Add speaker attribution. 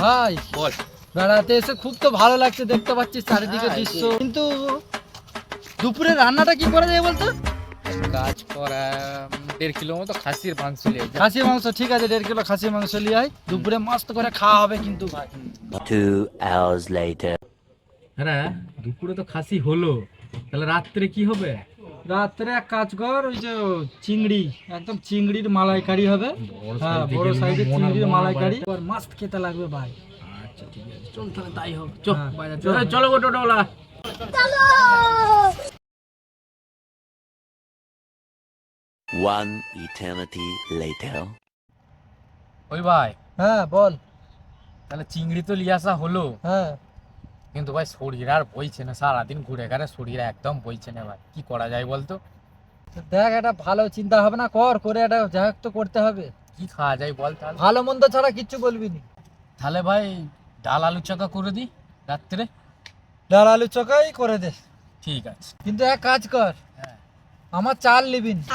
Speaker 1: ভাই
Speaker 2: বল।
Speaker 1: বেড়াতে এসে খুব তো ভালো লাগছে, দেখতে পাচ্ছিস চারিদিকে দৃশ্য, কিন্তু দুপুরে রান্নাটা কি করা যায় বলতো?
Speaker 2: কাজ করা 1.5 কিলো মতো খাসির মাংস নিয়ে যা।
Speaker 1: খাসি মাংস, ঠিক আছে 1.5 কিলো খাসি মাংস নিয়ে আয়, দুপুরে মস্ত করে খাওয়া হবে কিন্তু ভাই।
Speaker 3: 2 hours later.
Speaker 2: হ্যাঁ দুপুরে তো খাসি হলো, তাহলে রাত্রে কি হবে?
Speaker 1: রাত্রে এক কাজ কর, ওই যে চিংড়ি, একদম চিংড়ির মালাইকারি হবে। হ্যাঁ বড় সাইজের চিংড়ির মালাইকারি, মাস্ত খেতে লাগবে ভাই।
Speaker 2: আচ্ছা ঠিক আছে, চল তাহলে তাই হোক। চল
Speaker 1: হ্যাঁ,
Speaker 2: বাজার
Speaker 1: চল।
Speaker 2: চলো গো টোটোওয়ালা।
Speaker 3: One eternity later.
Speaker 2: ওই ভাই,
Speaker 1: হ্যাঁ বল।
Speaker 2: তাহলে চিংড়ি তো নিয়ে আসা হলো,
Speaker 1: হ্যাঁ
Speaker 2: কিন্তু ভাই শরীর আর বইছে না, সারাদিন ঘুরে ঘাড়ে শরীর একদম বইছে না ভাই, কি করা যায় বলতো?
Speaker 1: তো দেখ, একটা ভালো চিন্তা ভাবনা করে একটা যাই হোক তো করতে হবে।
Speaker 2: কি খাওয়া যায় বল তাহলে?
Speaker 1: ভালো মন্দ ছাড়া কিচ্ছু বলবি নি।
Speaker 2: তাহলে ভাই ডাল আলু চকা করে দিই রাত্রে।
Speaker 1: ডাল আলু চকাই করে দে,
Speaker 2: ঠিক আছে।
Speaker 1: কিন্তু এক কাজ কর,
Speaker 2: হ্যাঁ।
Speaker 1: আমার চাল নিবি না।